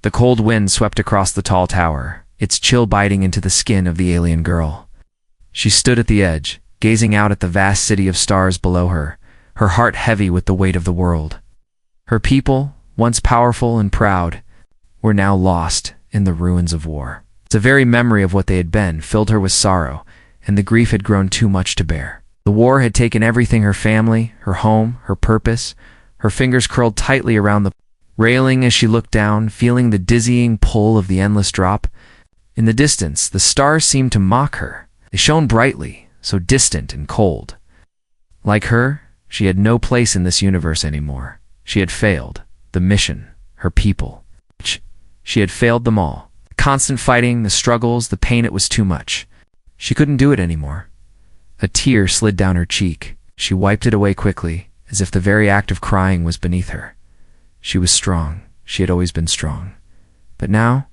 The cold wind swept across the tall tower, its chill biting into the skin of the alien girl. She stood at the edge, gazing out at the vast city of stars below her, her heart heavy with the weight of the world. Her people, once powerful and proud, were now lost in the ruins of war. The very memory of what they had been filled her with sorrow, and the grief had grown too much to bear. The war had taken everything: her family, her home, her purpose. Her fingers curled tightly around the railing as she looked down, feeling the dizzying pull of the endless drop. In the distance, the stars seemed to mock her. They shone brightly, so distant and cold. Like her, she had no place in this universe anymore. She had failed. The mission, her people. She had failed them all. The constant fighting, the struggles, the pain, it was too much. She couldn't do it anymore. A tear slid down her cheek. She wiped it away quickly, as if the very act of crying was beneath her. She was strong. She had always been strong. But now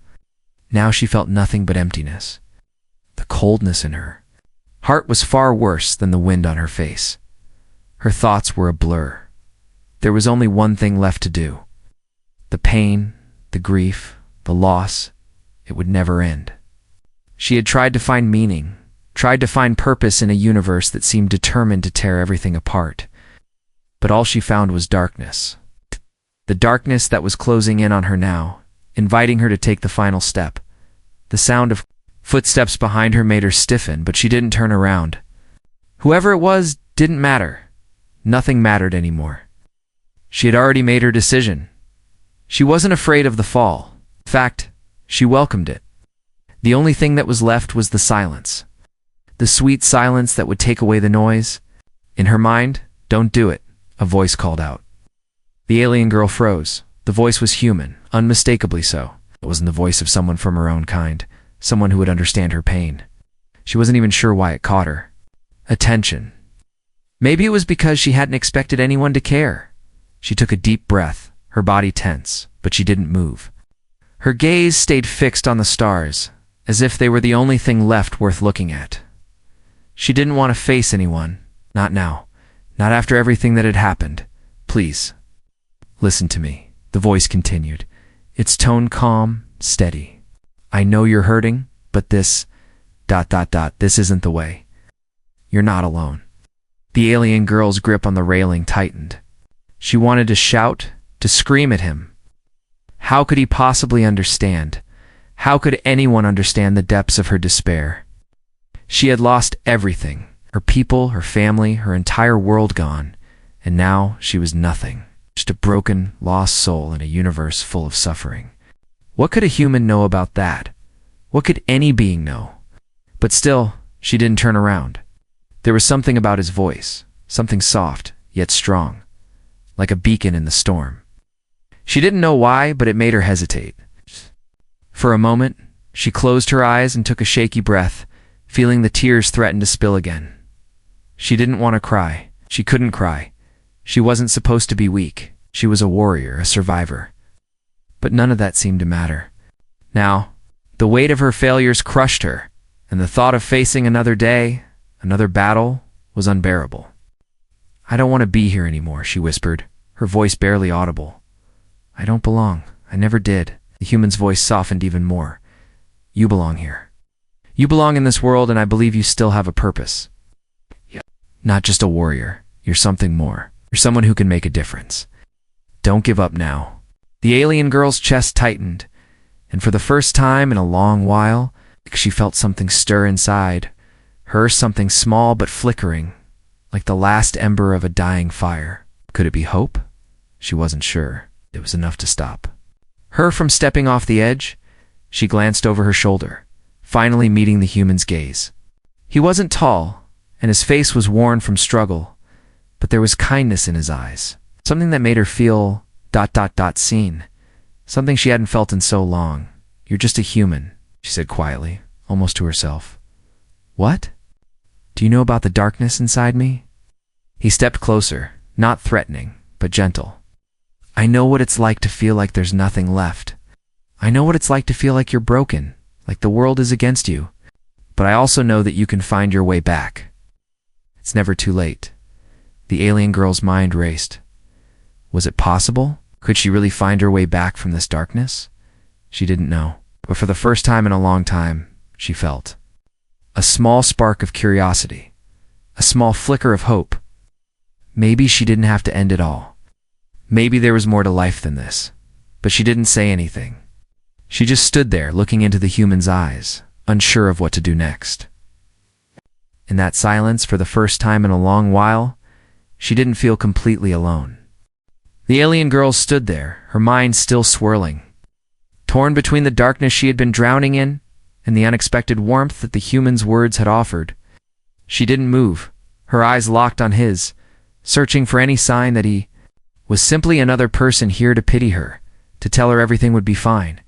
she felt nothing but emptiness. The coldness in her heart was far worse than the wind on her face. Her thoughts were a blur. There was only one thing left to do. The pain, the grief, the loss, it would never end. She had tried to find meaning, tried to find purpose in a universe that seemed determined to tear everything apart. But all she found was darkness. The darkness that was closing in on her now, inviting her to take the final step. The sound of footsteps behind her made her stiffen, but she didn't turn around. Whoever it was didn't matter. Nothing mattered anymore. She had already made her decision. She wasn't afraid of the fall. In fact, she welcomed it. The only thing that was left was the silence. The sweet silence that would take away the noise. In her mind, "Don't do it," a voice called out. The alien girl froze. The voice was human, unmistakably so. It wasn't the voice of someone from her own kind, someone who would understand her pain. She wasn't even sure why it caught her. Attention. Maybe it was because she hadn't expected anyone to care. She took a deep breath, her body tense, but she didn't move. Her gaze stayed fixed on the stars, as if they were the only thing left worth looking at. She didn't want to face anyone, not now, not after everything that had happened. "Please, listen to me," the voice continued, its tone calm, steady. "I know you're hurting, but this... this isn't the way. You're not alone." The alien girl's grip on the railing tightened. She wanted to shout, to scream at him. How could he possibly understand? How could anyone understand the depths of her despair? She had lost everything, her people, her family, her entire world gone, and now she was nothing, just a broken, lost soul in a universe full of suffering. What could a human know about that? What could any being know? But still, she didn't turn around. There was something about his voice, something soft, yet strong, like a beacon in the storm. She didn't know why, but it made her hesitate. For a moment, she closed her eyes and took a shaky breath, feeling the tears threaten to spill again. She didn't want to cry. She couldn't cry. She wasn't supposed to be weak. She was a warrior, a survivor. But none of that seemed to matter. Now, the weight of her failures crushed her, and the thought of facing another day, another battle, was unbearable. "I don't want to be here anymore," she whispered, her voice barely audible. "I don't belong. I never did." The human's voice softened even more. "You belong here. You belong in this world, and I believe you still have a purpose. Not just a warrior. You're something more. You're someone who can make a difference. Don't give up now." The alien girl's chest tightened, and for the first time in a long while, she felt something stir inside her, something small but flickering, like the last ember of a dying fire. Could it be hope? She wasn't sure. It was enough to stop her from stepping off the edge. She glanced over her shoulder, finally meeting the human's gaze. He wasn't tall, and his face was worn from struggle, but there was kindness in his eyes, something that made her feel... seen, something she hadn't felt in so long. "You're just a human," she said quietly, almost to herself. "What? Do you know about the darkness inside me?" He stepped closer, not threatening, but gentle. "I know what it's like to feel like there's nothing left. I know what it's like to feel like you're broken, like the world is against you. But I also know that you can find your way back. It's never too late." The alien girl's mind raced. Was it possible? Could she really find her way back from this darkness? She didn't know. But for the first time in a long time, she felt a small spark of curiosity, a small flicker of hope. Maybe she didn't have to end it all. Maybe there was more to life than this. But she didn't say anything. She just stood there looking into the human's eyes, unsure of what to do next. In that silence, for the first time in a long while, she didn't feel completely alone. The alien girl stood there, her mind still swirling, torn between the darkness she had been drowning in and the unexpected warmth that the human's words had offered. She didn't move, her eyes locked on his, searching for any sign that he was simply another person here to pity her, to tell her everything would be fine.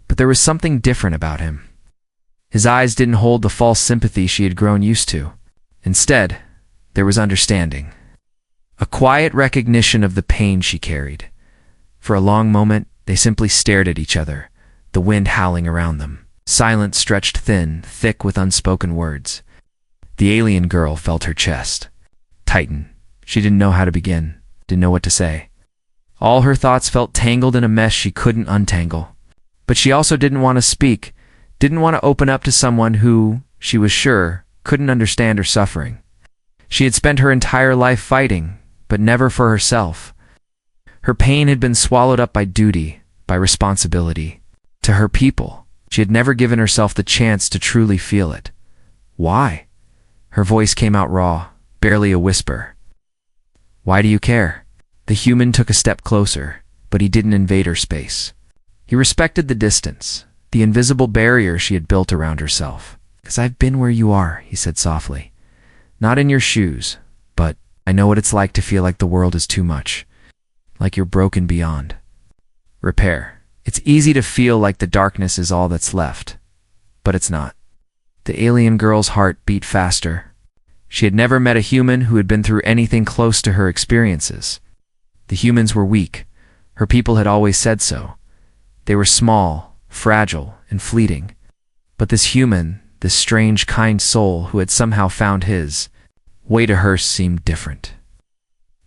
But there was something different about him. His eyes didn't hold the false sympathy she had grown used to. Instead, there was understanding. A quiet recognition of the pain she carried. For a long moment, they simply stared at each other, the wind howling around them. Silence stretched thin, thick with unspoken words. The alien girl felt her chest tighten. She didn't know how to begin, didn't know what to say. All her thoughts felt tangled in a mess she couldn't untangle. But she also didn't want to speak, didn't want to open up to someone who, she was sure, couldn't understand her suffering. She had spent her entire life fighting, but never for herself. Her pain had been swallowed up by duty, by responsibility. To her people, she had never given herself the chance to truly feel it. Why? Her voice came out raw, barely a whisper. Why do you care? The human took a step closer, but he didn't invade her space. He respected the distance, the invisible barrier she had built around herself. "'Cause I've been where you are," he said softly. "Not in your shoes, but I know what it's like to feel like the world is too much. Like you're broken beyond repair. It's easy to feel like the darkness is all that's left, but it's not." The alien girl's heart beat faster. She had never met a human who had been through anything close to her experiences. The humans were weak. Her people had always said so. They were small, fragile, and fleeting. But this human, this strange, kind soul who had somehow found his way to her seemed different.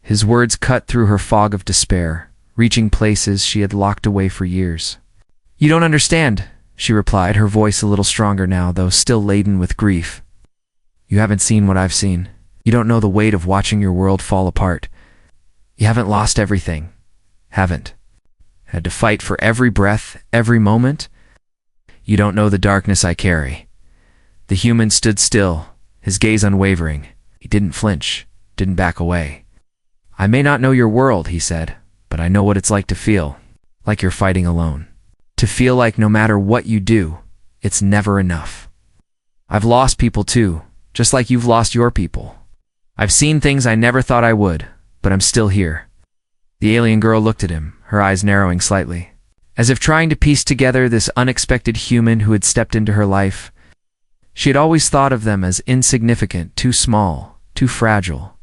His words cut through her fog of despair, reaching places she had locked away for years. "You don't understand," she replied, her voice a little stronger now, though still laden with grief. "You haven't seen what I've seen. You don't know the weight of watching your world fall apart. You haven't lost everything. Haven't had to fight for every breath, every moment. You don't know the darkness I carry." The human stood still, his gaze unwavering. He didn't flinch, didn't back away. "I may not know your world," he said, "but I know what it's like to feel like you're fighting alone. To feel like no matter what you do, it's never enough. I've lost people too, just like you've lost your people. I've seen things I never thought I would, but I'm still here." The alien girl looked at him, her eyes narrowing slightly, as if trying to piece together this unexpected human who had stepped into her life. She had always thought of them as insignificant, too small, too fragile.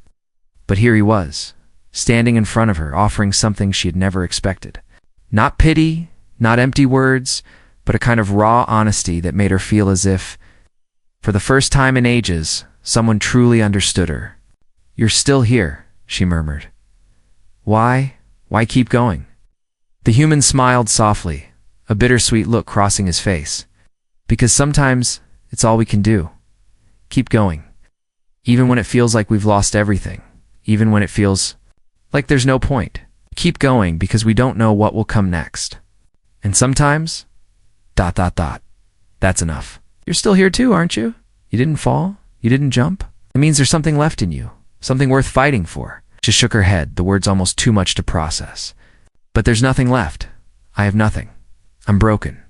But here he was, standing in front of her, offering something she had never expected. Not pity, not empty words, but a kind of raw honesty that made her feel as if, for the first time in ages, someone truly understood her. "You're still here," she murmured. Why keep going?" The human smiled softly, a bittersweet look crossing his face. "Because sometimes it's all we can do. Keep going. Even when it feels like we've lost everything. Even when it feels like there's no point. Keep going because we don't know what will come next. And sometimes, ... That's enough. You're still here too, aren't you? You didn't fall? You didn't jump? It means there's something left in you. Something worth fighting for." She shook her head, the words almost too much to process. "But there's nothing left. I have nothing. I'm broken."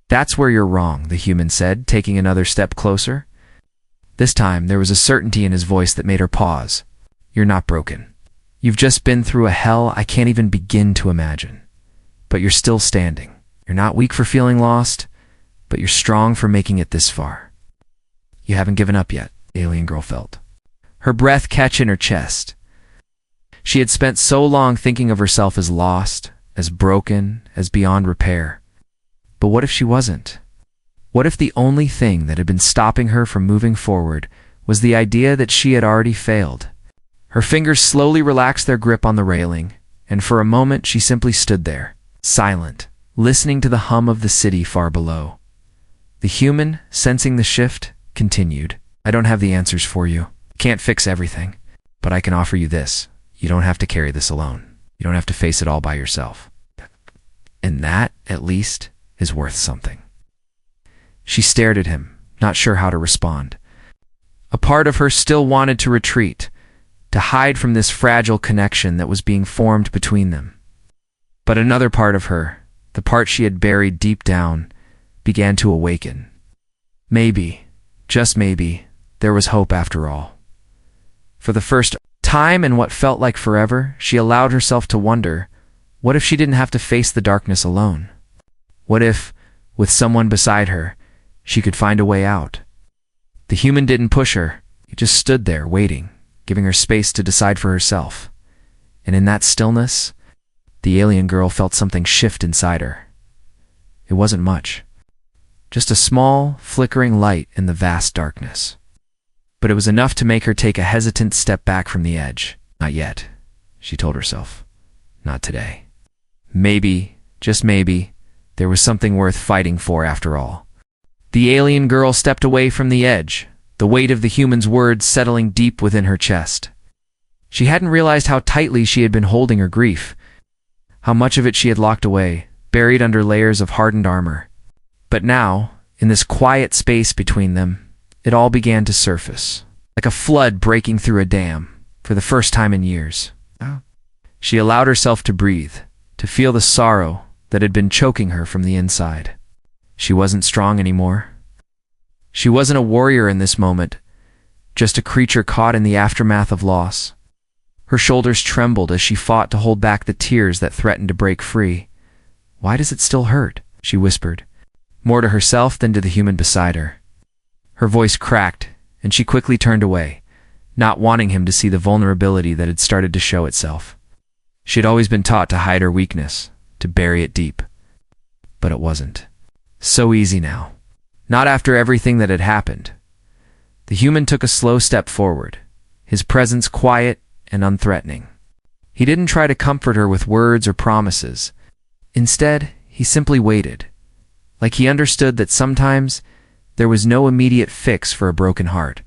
"That's where you're wrong," the human said, taking another step closer. This time, there was a certainty in his voice that made her pause. "You're not broken. You've just been through a hell I can't even begin to imagine. But you're still standing. You're not weak for feeling lost, but you're strong for making it this far. You haven't given up yet," the alien girl felt. Her breath catch in her chest. She had spent so long thinking of herself as lost, as broken, as beyond repair. But what if she wasn't? What if the only thing that had been stopping her from moving forward was the idea that she had already failed? Her fingers slowly relaxed their grip on the railing, and for a moment she simply stood there, silent, listening to the hum of the city far below. The human, sensing the shift, continued, I don't have the answers for you. Can't fix everything, but I can offer you this. You don't have to carry this alone. You don't have to face it all by yourself. And that, at least, is worth something. She stared at him, not sure how to respond. A part of her still wanted to retreat, to hide from this fragile connection that was being formed between them. But another part of her, the part she had buried deep down, began to awaken. Maybe, just maybe, there was hope after all. For the first time in what felt like forever, she allowed herself to wonder, what if she didn't have to face the darkness alone? What if, with someone beside her, she could find a way out? The human didn't push her. He just stood there, waiting, giving her space to decide for herself. And in that stillness, the alien girl felt something shift inside her. It wasn't much. Just a small, flickering light in the vast darkness. But it was enough to make her take a hesitant step back from the edge. Not yet, she told herself. Not today. Maybe, just maybe, there was something worth fighting for after all. The alien girl stepped away from the edge, the weight of the human's words settling deep within her chest. She hadn't realized how tightly she had been holding her grief, how much of it she had locked away, buried under layers of hardened armor. But now, in this quiet space between them, it all began to surface, like a flood breaking through a dam, for the first time in years. She allowed herself to breathe, to feel the sorrow that had been choking her from the inside. She wasn't strong anymore. She wasn't a warrior in this moment, just a creature caught in the aftermath of loss. Her shoulders trembled as she fought to hold back the tears that threatened to break free. Why does it still hurt? She whispered, more to herself than to the human beside her. Her voice cracked, and she quickly turned away, not wanting him to see the vulnerability that had started to show itself. She had always been taught to hide her weakness, to bury it deep. But it wasn't so easy now. Not after everything that had happened. The human took a slow step forward, his presence quiet and unthreatening. He didn't try to comfort her with words or promises. Instead, he simply waited, like he understood that sometimes there was no immediate fix for a broken heart.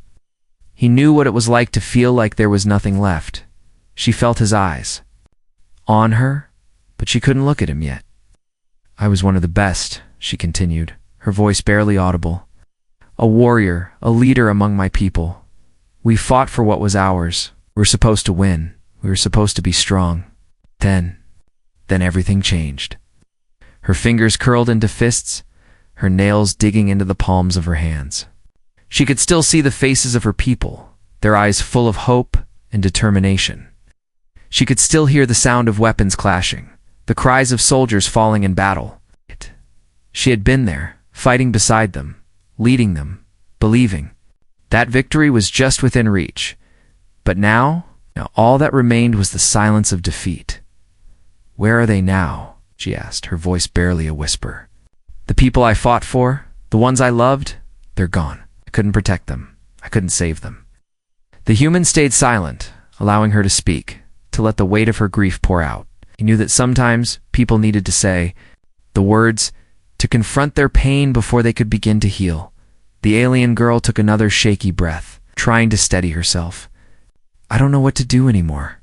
He knew what it was like to feel like there was nothing left. She felt his eyes on her, but she couldn't look at him yet. I was one of the best, she continued, her voice barely audible. A warrior, a leader among my people. We fought for what was ours. We were supposed to win. We were supposed to be strong. Then everything changed. Her fingers curled into fists, her nails digging into the palms of her hands. She could still see the faces of her people, their eyes full of hope and determination. She could still hear the sound of weapons clashing, the cries of soldiers falling in battle. She had been there, fighting beside them, leading them, believing. That victory was just within reach. But now all that remained was the silence of defeat. Where are they now? She asked, her voice barely a whisper. The people I fought for, the ones I loved, they're gone. I couldn't protect them. I couldn't save them. The human stayed silent, allowing her to speak, to let the weight of her grief pour out. He knew that sometimes people needed to say the words to confront their pain before they could begin to heal. The alien girl took another shaky breath, trying to steady herself. I don't know what to do anymore.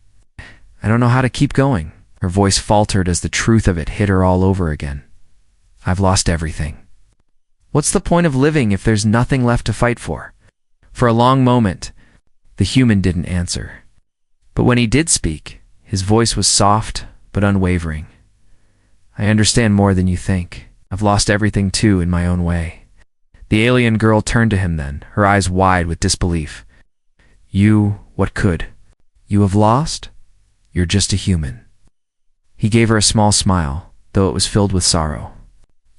I don't know how to keep going. Her voice faltered as the truth of it hit her all over again. I've lost everything. What's the point of living if there's nothing left to fight for? For a long moment, the human didn't answer. But when he did speak, his voice was soft but unwavering. I understand more than you think. I've lost everything too in my own way. The alien girl turned to him then, her eyes wide with disbelief. You, what could? You have lost? You're just a human. He gave her a small smile, though it was filled with sorrow.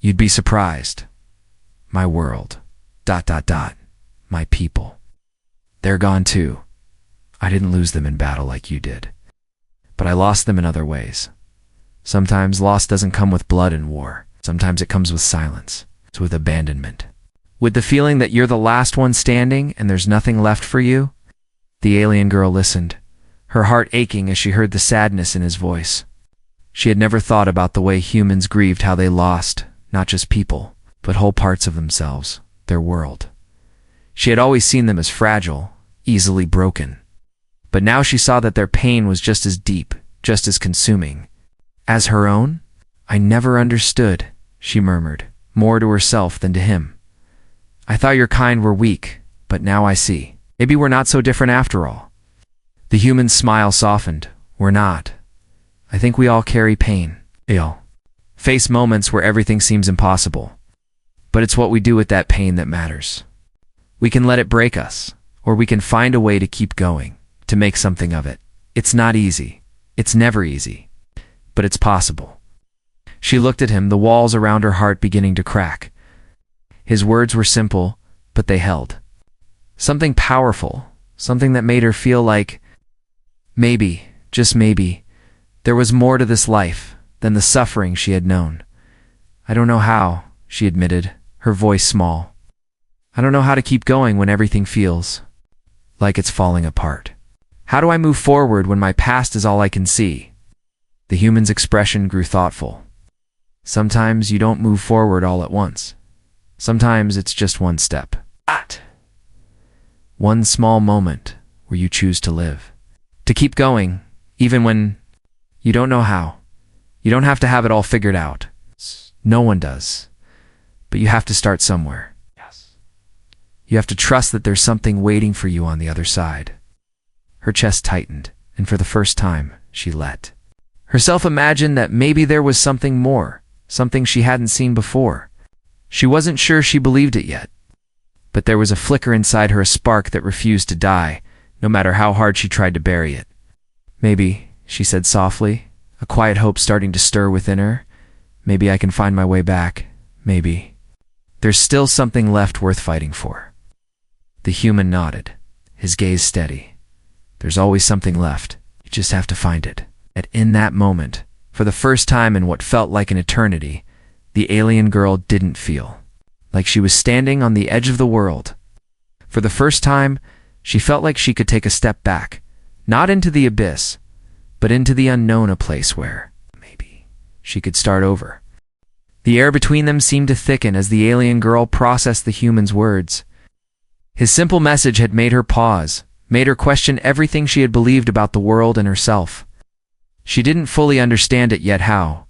You'd be surprised. My world. ... My people. They're gone too. I didn't lose them in battle like you did. But I lost them in other ways. Sometimes loss doesn't come with blood and war. Sometimes it comes with silence. It's with abandonment. With the feeling that you're the last one standing and there's nothing left for you. The alien girl listened, her heart aching as she heard the sadness in his voice. She had never thought about the way humans grieved how they lost, not just people, but whole parts of themselves, their world. She had always seen them as fragile, easily broken. But now she saw that their pain was just as deep, just as consuming. As her own? I never understood, she murmured, more to herself than to him. I thought your kind were weak, but now I see. Maybe we're not so different after all. The human's smile softened. We're not. I think we all carry pain. Face moments where everything seems impossible. But it's what we do with that pain that matters. We can let it break us, or we can find a way to keep going, to make something of it. It's not easy. It's never easy. But it's possible. She looked at him, the walls around her heart beginning to crack. His words were simple, but they held. Something powerful, something that made her feel like maybe, just maybe, there was more to this life than the suffering she had known. I don't know how, she admitted, her voice small. I don't know how to keep going when everything feels like it's falling apart. How do I move forward when my past is all I can see? The human's expression grew thoughtful. Sometimes you don't move forward all at once. Sometimes it's just one step. One small moment where you choose to live. To keep going, even when you don't know how. You don't have to have it all figured out. No one does. But you have to start somewhere. You have to trust that there's something waiting for you on the other side. Her chest tightened, and for the first time, she let herself imagine that maybe there was something more, something she hadn't seen before. She wasn't sure she believed it yet. But there was a flicker inside her, a spark that refused to die, no matter how hard she tried to bury it. Maybe, she said softly, a quiet hope starting to stir within her. Maybe I can find my way back. Maybe. There's still something left worth fighting for. The human nodded, his gaze steady. There's always something left. You just have to find it. And in that moment, for the first time in what felt like an eternity, the alien girl didn't feel like she was standing on the edge of the world. For the first time, she felt like she could take a step back, not into the abyss, but into the unknown, a place where, maybe, she could start over. The air between them seemed to thicken as the alien girl processed the human's words. His simple message had made her pause, made her question everything she had believed about the world and herself. She didn't fully understand it yet. How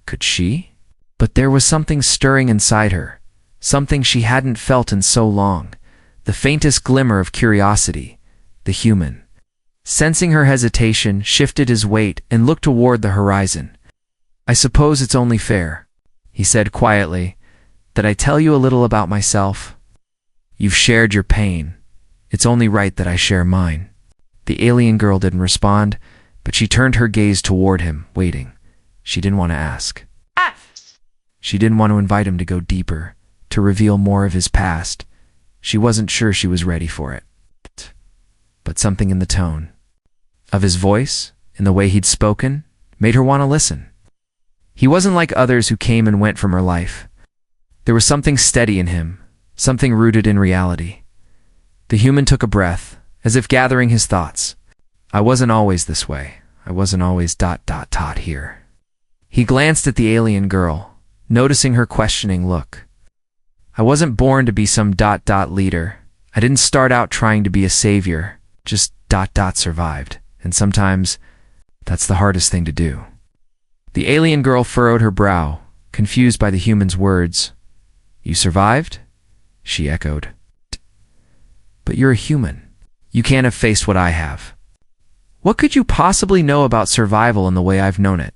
could she? But there was something stirring inside her, something she hadn't felt in so long, the faintest glimmer of curiosity. The human, sensing her hesitation, shifted his weight and looked toward the horizon. I suppose it's only fair, he said quietly, that I tell you a little about myself. You've shared your pain. It's only right that I share mine. The alien girl didn't respond, but she turned her gaze toward him, waiting. She didn't want to ask. She didn't want to invite him to go deeper, to reveal more of his past. She wasn't sure she was ready for it. But something in the tone of his voice, in the way he'd spoken, made her want to listen. He wasn't like others who came and went from her life. There was something steady in him, something rooted in reality. The human took a breath, as if gathering his thoughts. I wasn't always this way. I wasn't always ... here. He glanced at the alien girl, noticing her questioning look. I wasn't born to be some ... leader. I didn't start out trying to be a savior, just ... survived. And sometimes, that's the hardest thing to do. The alien girl furrowed her brow, confused by the human's words. You survived? She echoed. But you're a human. You can't have faced what I have. What could you possibly know about survival in the way I've known it?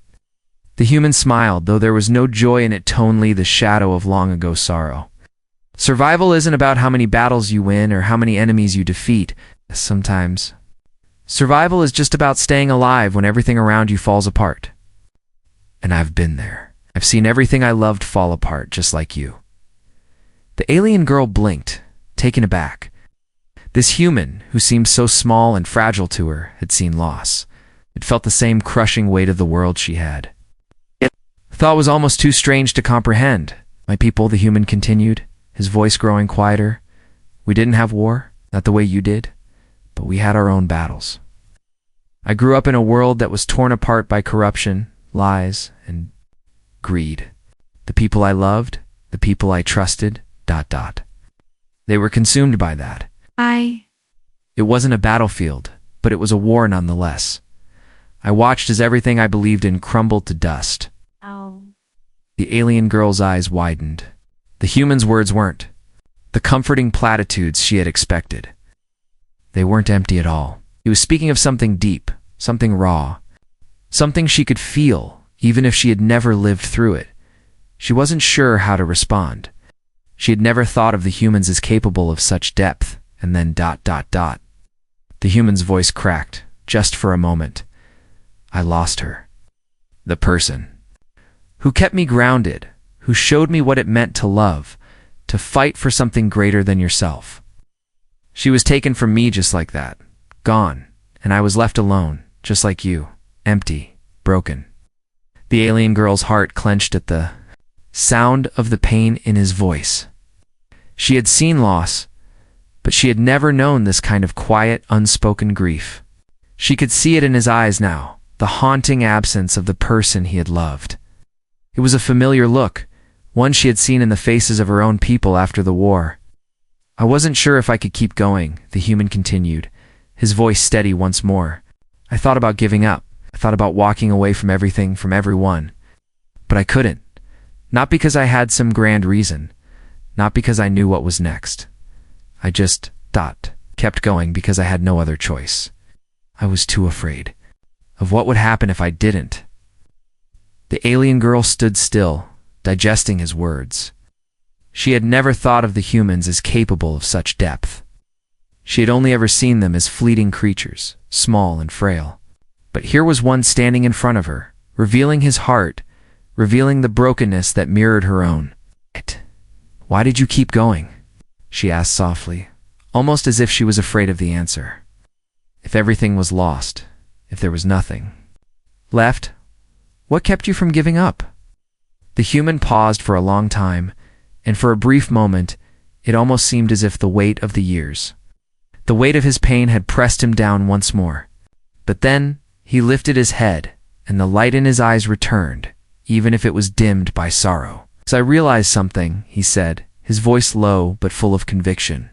The human smiled, though there was no joy in it, only the shadow of long ago sorrow. Survival isn't about how many battles you win or how many enemies you defeat. Sometimes, survival is just about staying alive when everything around you falls apart. And I've been there. I've seen everything I loved fall apart, just like you. The alien girl blinked, taken aback. This human, who seemed so small and fragile to her, had seen loss. It felt the same crushing weight of the world she had. The thought was almost too strange to comprehend. My people, the human continued, his voice growing quieter. We didn't have war, not the way you did, but we had our own battles. I grew up in a world that was torn apart by corruption, lies, and greed. The people I loved, the people I trusted, ... They were consumed by that. It wasn't a battlefield, but it was a war nonetheless. I watched as everything I believed in crumbled to dust. The alien girl's eyes widened. The human's words weren't the comforting platitudes she had expected. They weren't empty at all. He was speaking of something deep, something raw, something she could feel, even if she had never lived through it. She wasn't sure how to respond. She had never thought of the humans as capable of such depth, and then ... The human's voice cracked, just for a moment. I lost her. The person who kept me grounded, who showed me what it meant to love, to fight for something greater than yourself. She was taken from me just like that, gone, and I was left alone, just like you, empty, broken. The alien girl's heart clenched at the sound of the pain in his voice. She had seen loss, but she had never known this kind of quiet, unspoken grief. She could see it in his eyes now, the haunting absence of the person he had loved. It was a familiar look, one she had seen in the faces of her own people after the war. I wasn't sure if I could keep going, the human continued, his voice steady once more. I thought about giving up. I thought about walking away from everything, from everyone. But I couldn't. Not because I had some grand reason. Not because I knew what was next. I just, kept going because I had no other choice. I was too afraid of what would happen if I didn't. The alien girl stood still, digesting his words. She had never thought of the humans as capable of such depth. She had only ever seen them as fleeting creatures, small and frail. But here was one standing in front of her, revealing his heart, revealing the brokenness that mirrored her own. Why did you keep going? She asked softly, almost as if she was afraid of the answer. If everything was lost, if there was nothing left, what kept you from giving up? The human paused for a long time, and for a brief moment, it almost seemed as if the weight of the years, the weight of his pain had pressed him down once more. But then, he lifted his head, and the light in his eyes returned, even if it was dimmed by sorrow. "So I realized something," he said, his voice low but full of conviction.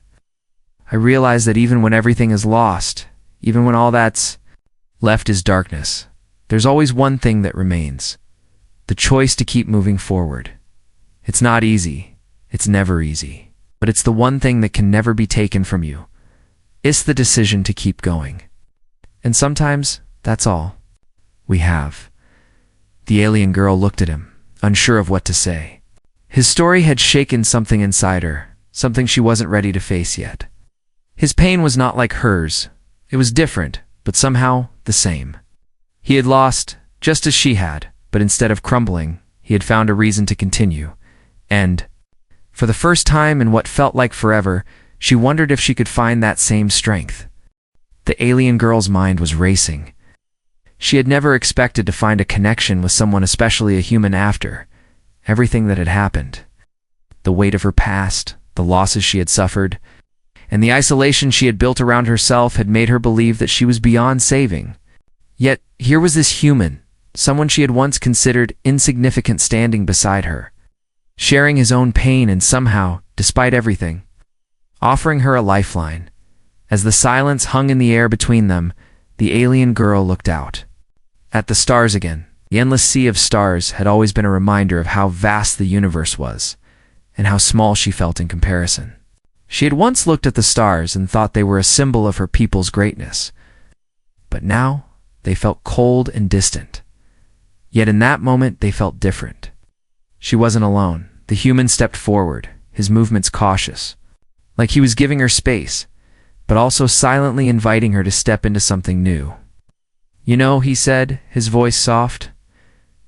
"I realized that even when everything is lost, even when all that's left is darkness, there's always one thing that remains. The choice to keep moving forward. It's not easy. It's never easy. But it's the one thing that can never be taken from you. It's the decision to keep going. And sometimes, that's all we have." The alien girl looked at him, unsure of what to say. His story had shaken something inside her, something she wasn't ready to face yet. His pain was not like hers. It was different, but somehow the same. He had lost, just as she had, but instead of crumbling, he had found a reason to continue. And, for the first time in what felt like forever, she wondered if she could find that same strength. The alien girl's mind was racing. She had never expected to find a connection with someone, especially a human, after everything that had happened. The weight of her past, the losses she had suffered, and the isolation she had built around herself had made her believe that she was beyond saving. Yet here was this human, someone she had once considered insignificant, standing beside her, sharing his own pain and somehow, despite everything, offering her a lifeline. As the silence hung in the air between them, the alien girl looked out at the stars again. The endless sea of stars had always been a reminder of how vast the universe was, and how small she felt in comparison. She had once looked at the stars and thought they were a symbol of her people's greatness. But now, they felt cold and distant. Yet in that moment, they felt different. She wasn't alone. The human stepped forward, his movements cautious, like he was giving her space, but also silently inviting her to step into something new. "You know," he said, his voice soft,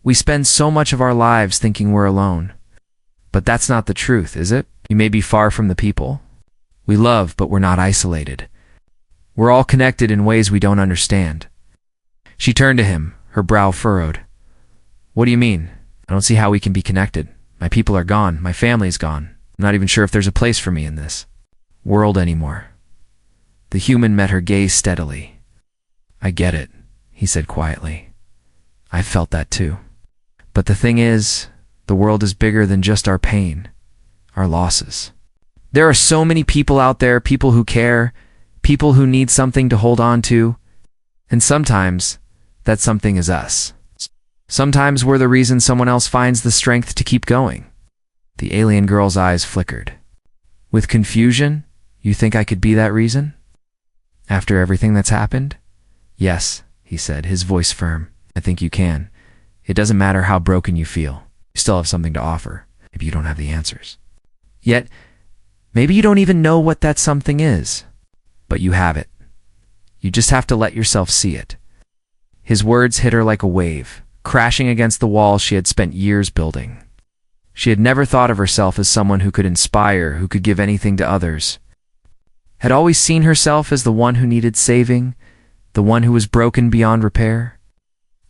"we spend so much of our lives thinking we're alone. But that's not the truth, is it? You may be far from the people we love, but we're not isolated. We're all connected in ways we don't understand." She turned to him, her brow furrowed. "What do you mean? I don't see how we can be connected. My people are gone. My family's gone. I'm not even sure if there's a place for me in this world anymore." The human met her gaze steadily. "I get it," he said quietly. I felt that too. But the thing is, the world is bigger than just our pain, our losses. There are so many people out there, people who care, people who need something to hold on to, and sometimes that something is us. Sometimes we're the reason someone else finds the strength to keep going. The alien girl's eyes flickered. With confusion, you think I could be that reason? After everything that's happened? Yes, he said, his voice firm. I think you can. It doesn't matter how broken you feel. You still have something to offer, if you don't have the answers. Yet, maybe you don't even know what that something is. But you have it. You just have to let yourself see it. His words hit her like a wave, crashing against the wall she had spent years building. She had never thought of herself as someone who could inspire, who could give anything to others. Had always seen herself as the one who needed saving, the one who was broken beyond repair.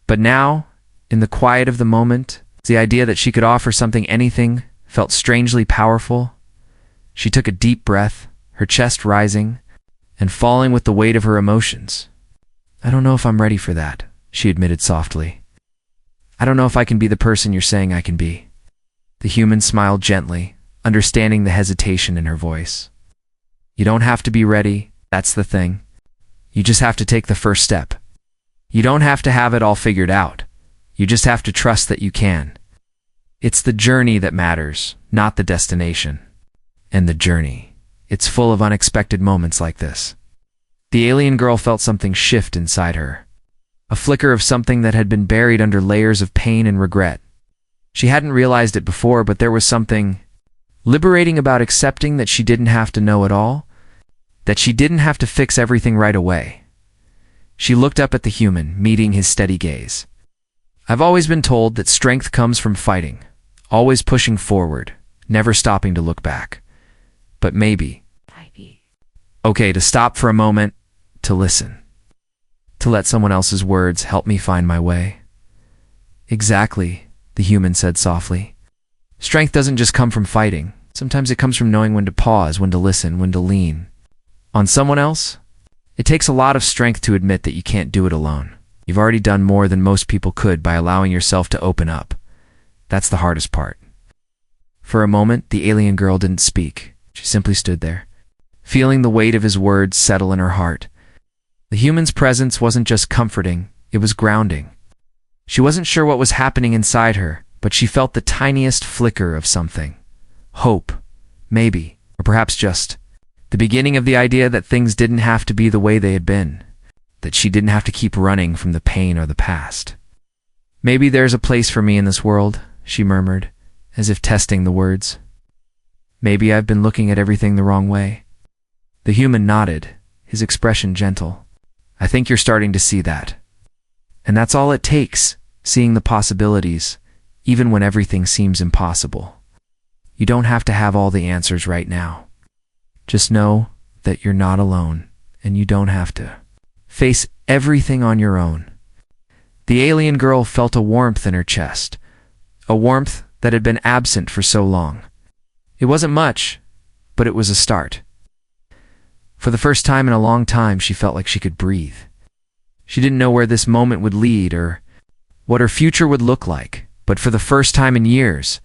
But now, in the quiet of the moment, the idea that she could offer something, anything, felt strangely powerful. She took a deep breath, her chest rising and falling with the weight of her emotions. I don't know if I'm ready for that, she admitted softly. I don't know if I can be the person you're saying I can be. The human smiled gently, understanding the hesitation in her voice. You don't have to be ready, that's the thing. You just have to take the first step. You don't have to have it all figured out. You just have to trust that you can. It's the journey that matters, not the destination. And the journey, it's full of unexpected moments like this. The alien girl felt something shift inside her. A flicker of something that had been buried under layers of pain and regret. She hadn't realized it before, but there was something liberating about accepting that she didn't have to know it all, that she didn't have to fix everything right away. She looked up at the human, meeting his steady gaze. I've always been told that strength comes from fighting, always pushing forward, never stopping to look back. But maybe, okay, to stop for a moment, to listen, to let someone else's words help me find my way. Exactly, the human said softly. Strength doesn't just come from fighting. Sometimes it comes from knowing when to pause, when to listen, when to lean on someone else. It takes a lot of strength to admit that you can't do it alone. You've already done more than most people could by allowing yourself to open up. That's the hardest part. For a moment, the alien girl didn't speak. She simply stood there, feeling the weight of his words settle in her heart. The human's presence wasn't just comforting, it was grounding. She wasn't sure what was happening inside her, but she felt the tiniest flicker of something. Hope, maybe, or perhaps just the beginning of the idea that things didn't have to be the way they had been, that she didn't have to keep running from the pain or the past. Maybe there's a place for me in this world, she murmured, as if testing the words. Maybe I've been looking at everything the wrong way. The human nodded, his expression gentle. I think you're starting to see that. And that's all it takes, seeing the possibilities, even when everything seems impossible. You don't have to have all the answers right now. Just know that you're not alone, and you don't have to face everything on your own. The alien girl felt a warmth in her chest, a warmth that had been absent for so long. It wasn't much, but it was a start. For the first time in a long time, she felt like she could breathe. She didn't know where this moment would lead or what her future would look like, but for the first time in years,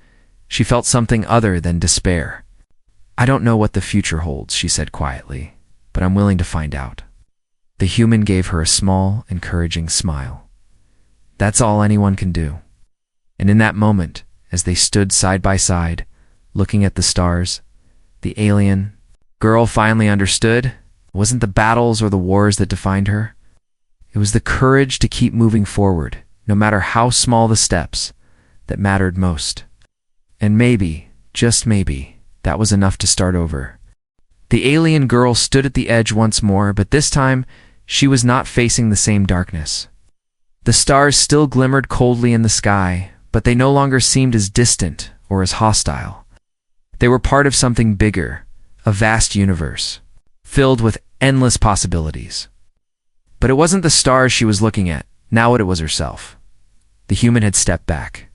she felt something other than despair. I don't know what the future holds, she said quietly, but I'm willing to find out. The human gave her a small, encouraging smile. That's all anyone can do. And in that moment, as they stood side by side, looking at the stars, the alien girl finally understood. It wasn't the battles or the wars that defined her. It was the courage to keep moving forward, no matter how small the steps, that mattered most. And maybe, just maybe, that was enough to start over. The alien girl stood at the edge once more, but this time she was not facing the same darkness. The stars still glimmered coldly in the sky, but they no longer seemed as distant or as hostile. They were part of something bigger, a vast universe, filled with endless possibilities. But it wasn't the stars she was looking at, now it was herself. The human had stepped back,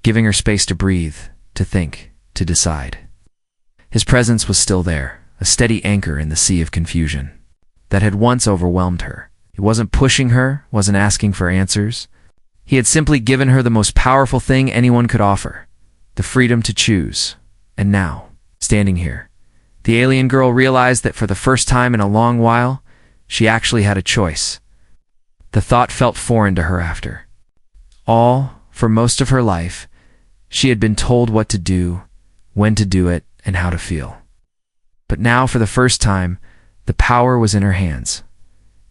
giving her space to breathe, to think, to decide. His presence was still there, a steady anchor in the sea of confusion that had once overwhelmed her. It wasn't pushing her, wasn't asking for answers. He had simply given her the most powerful thing anyone could offer, the freedom to choose. And now, standing here, the alien girl realized that for the first time in a long while, she actually had a choice. The thought felt foreign to her after. For most of her life, she had been told what to do, when to do it, and how to feel. But now, for the first time, the power was in her hands.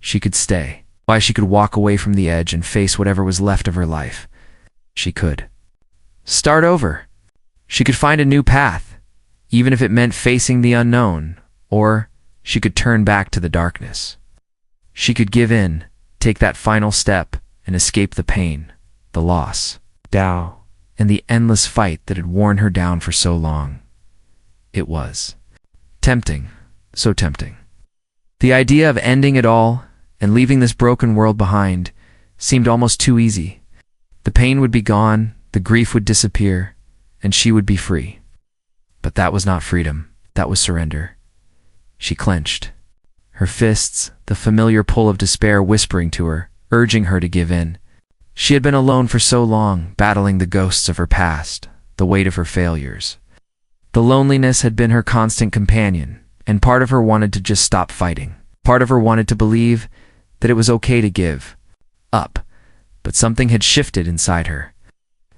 She could stay. Why, she could walk away from the edge and face whatever was left of her life. She could start over. She could find a new path, even if it meant facing the unknown, or she could turn back to the darkness. She could give in, take that final step, and escape the pain, the loss, doubt, and the endless fight that had worn her down for so long. It was tempting, so tempting. The idea of ending it all and leaving this broken world behind seemed almost too easy. The pain would be gone, the grief would disappear, and she would be free. But that was not freedom, that was surrender. She clenched, her fists, the familiar pull of despair whispering to her, urging her to give in. She had been alone for so long, battling the ghosts of her past, the weight of her failures. The loneliness had been her constant companion, and part of her wanted to just stop fighting. Part of her wanted to believe that it was okay to give up, but something had shifted inside her.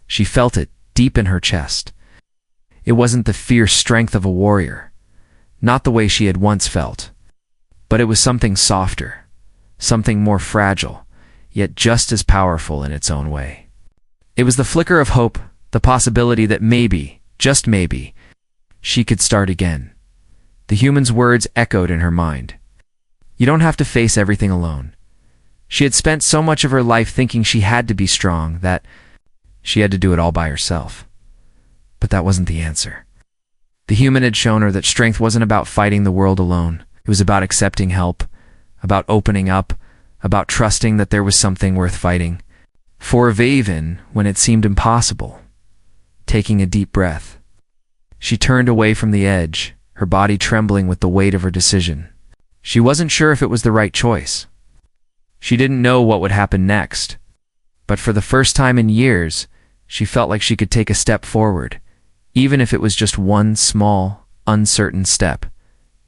She felt it deep in her chest. It wasn't the fierce strength of a warrior, not the way she had once felt, but it was something softer, something more fragile, yet just as powerful in its own way. It was the flicker of hope, the possibility that maybe, just maybe, she could start again. The human's words echoed in her mind. You don't have to face everything alone. She had spent so much of her life thinking she had to be strong, that she had to do it all by herself. But that wasn't the answer. The human had shown her that strength wasn't about fighting the world alone. It was about accepting help, about opening up, about trusting that there was something worth fighting for, even when it seemed impossible. Taking a deep breath, she turned away from the edge, her body trembling with the weight of her decision. She wasn't sure if it was the right choice. She didn't know what would happen next, but for the first time in years, she felt like she could take a step forward, even if it was just one small, uncertain step.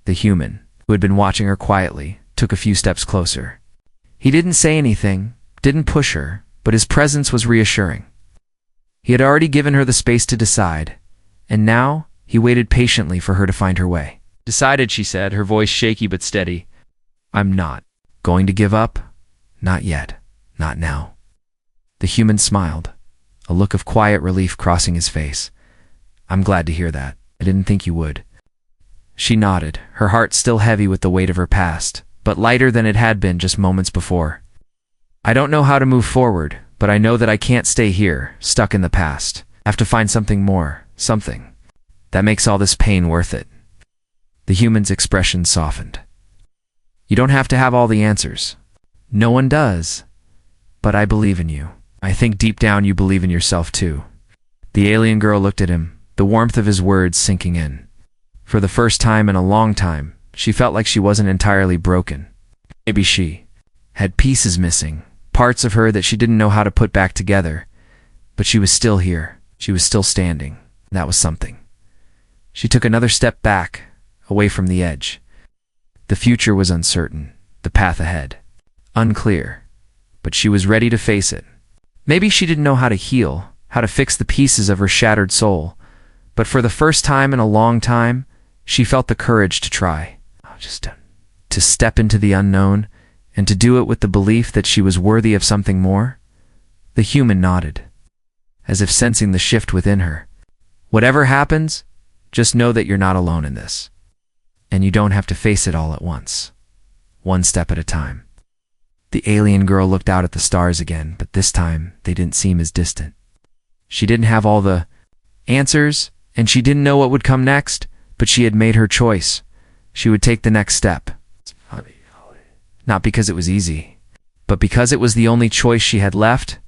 The human, who had been watching her quietly, took a few steps closer. He didn't say anything, didn't push her, but his presence was reassuring. He had already given her the space to decide, and now he waited patiently for her to find her way. Decided, she said, her voice shaky but steady. I'm not going to give up. Not yet. Not now. The human smiled, a look of quiet relief crossing his face. I'm glad to hear that. I didn't think you would. She nodded, her heart still heavy with the weight of her past, but lighter than it had been just moments before. I don't know how to move forward, but I know that I can't stay here, stuck in the past. I have to find something more, something that makes all this pain worth it. The human's expression softened. You don't have to have all the answers. No one does. But I believe in you. I think deep down you believe in yourself too. The alien girl looked at him, the warmth of his words sinking in. For the first time in a long time, she felt like she wasn't entirely broken. Maybe she had pieces missing, parts of her that she didn't know how to put back together. But she was still here. She was still standing. That was something. She took another step back, away from the edge. The future was uncertain, the path ahead unclear, but she was ready to face it. Maybe she didn't know how to heal, how to fix the pieces of her shattered soul, but for the first time in a long time, she felt the courage to try. Just to step into the unknown, and to do it with the belief that she was worthy of something more. The human nodded, as if sensing the shift within her. Whatever happens, just know that you're not alone in this. And you don't have to face it all at once. One step at a time. The alien girl looked out at the stars again, but this time they didn't seem as distant. She didn't have all the answers, and she didn't know what would come next, but she had made her choice. She would take the next step. Not because it was easy, but because it was the only choice she had left,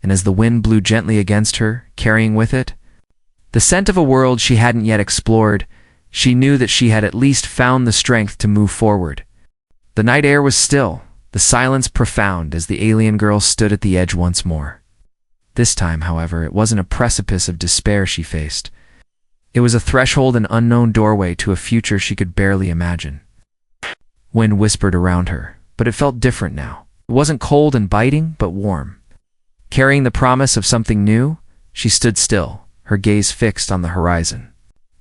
and as the wind blew gently against her, carrying with it the scent of a world she hadn't yet explored, she knew that she had at least found the strength to move forward. The night air was still, the silence profound as the alien girl stood at the edge once more. This time, however, it wasn't a precipice of despair she faced. It was a threshold, an unknown doorway to a future she could barely imagine. Wind whispered around her, but it felt different now. It wasn't cold and biting, but warm. Carrying the promise of something new, she stood still, her gaze fixed on the horizon.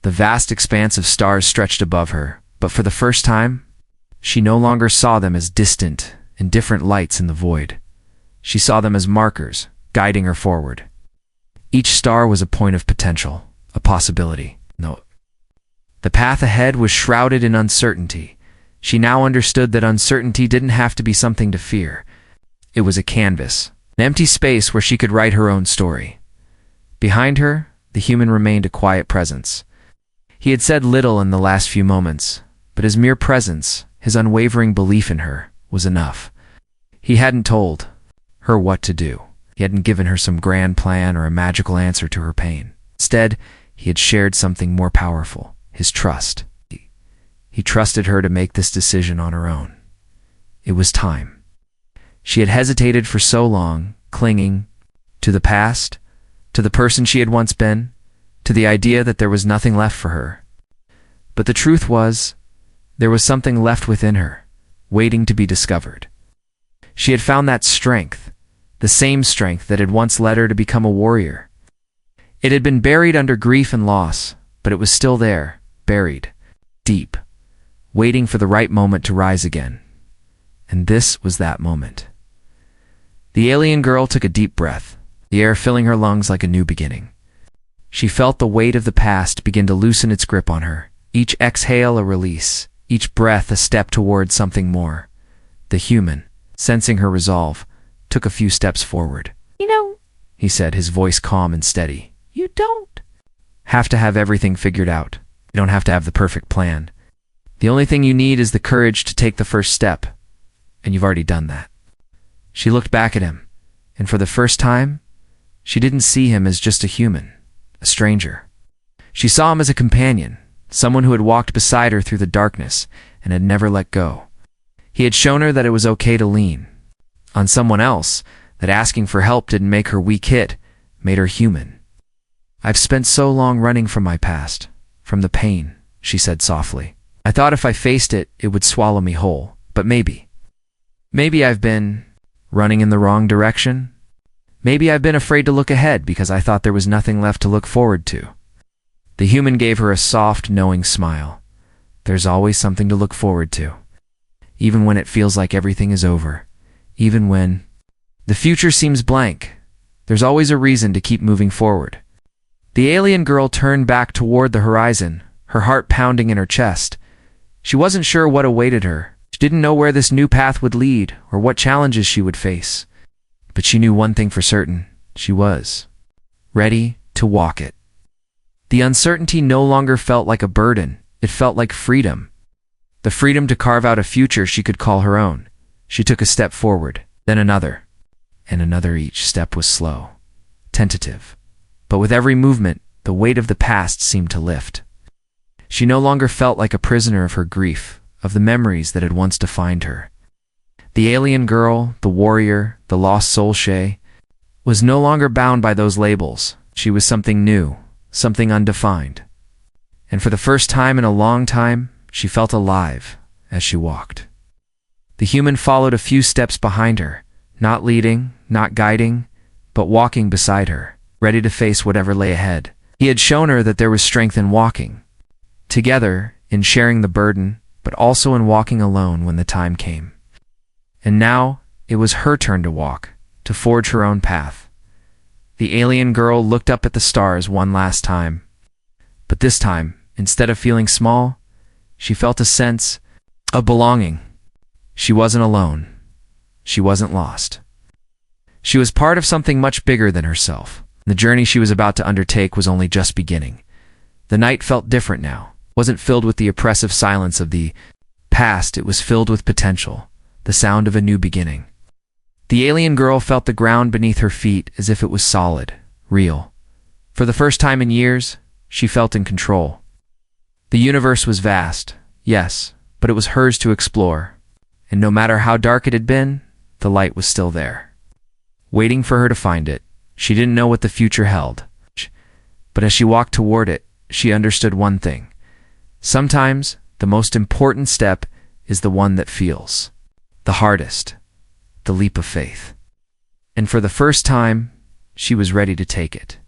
The vast expanse of stars stretched above her, but for the first time, she no longer saw them as distant, indifferent lights in the void. She saw them as markers, guiding her forward. Each star was a point of potential, a possibility. No. The path ahead was shrouded in uncertainty. She now understood that uncertainty didn't have to be something to fear. It was a canvas, an empty space where she could write her own story. Behind her, the human remained a quiet presence. He had said little in the last few moments, but his mere presence, his unwavering belief in her, was enough. He hadn't told her what to do. He hadn't given her some grand plan or a magical answer to her pain. Instead, he had shared something more powerful, his trust. He trusted her to make this decision on her own. It was time. She had hesitated for so long, clinging to the past, to the person she had once been, to the idea that there was nothing left for her. But the truth was, there was something left within her, waiting to be discovered. She had found that strength, the same strength that had once led her to become a warrior. It had been buried under grief and loss, but it was still there, buried, deep, waiting for the right moment to rise again. And this was that moment. The alien girl took a deep breath, the air filling her lungs like a new beginning. She felt the weight of the past begin to loosen its grip on her, each exhale a release, each breath a step toward something more. The human, sensing her resolve, took a few steps forward. You know, he said, his voice calm and steady. you don't. Have to have everything figured out. You don't have to have the perfect plan. The only thing you need is the courage to take the first step, and you've already done that. She looked back at him, and for the first time, she didn't see him as just a human, a stranger. She saw him as a companion, someone who had walked beside her through the darkness and had never let go. He had shown her that it was okay to lean on someone else, that asking for help didn't make her weak, it made her human. I've spent so long running from my past, from the pain, she said softly. I thought if I faced it, it would swallow me whole, but maybe I've been running in the wrong direction. Maybe I've been afraid to look ahead because I thought there was nothing left to look forward to. The human gave her a soft, knowing smile. There's always something to look forward to. Even when it feels like everything is over. Even when the future seems blank. There's always a reason to keep moving forward. The alien girl turned back toward the horizon, her heart pounding in her chest. She wasn't sure what awaited her. She didn't know where this new path would lead or what challenges she would face. But she knew one thing for certain. She was ready to walk it. The uncertainty no longer felt like a burden. It felt like freedom. The freedom to carve out a future she could call her own. She took a step forward, then another, and another. Each step was slow, tentative. But with every movement, the weight of the past seemed to lift. She no longer felt like a prisoner of her grief, of the memories that had once defined her. The alien girl, the warrior, the lost soul she, was no longer bound by those labels. She was something new, something undefined. And for the first time in a long time, she felt alive as she walked. The human followed a few steps behind her, not leading, not guiding, but walking beside her, ready to face whatever lay ahead. He had shown her that there was strength in walking, together, in sharing the burden, but also in walking alone when the time came. And now, it was her turn to walk, to forge her own path. The alien girl looked up at the stars one last time. But this time, instead of feeling small, she felt a sense of belonging. She wasn't alone. She wasn't lost. She was part of something much bigger than herself. The journey she was about to undertake was only just beginning. The night felt different now. It wasn't filled with the oppressive silence of the past. It was filled with potential, the sound of a new beginning. The alien girl felt the ground beneath her feet as if it was solid, real. For the first time in years, she felt in control. The universe was vast, yes, but it was hers to explore. And no matter how dark it had been, the light was still there, waiting for her to find it, She didn't know what the future held. But as she walked toward it, she understood one thing. Sometimes, the most important step is the one that feels the hardest, the leap of faith. And for the first time, she was ready to take it.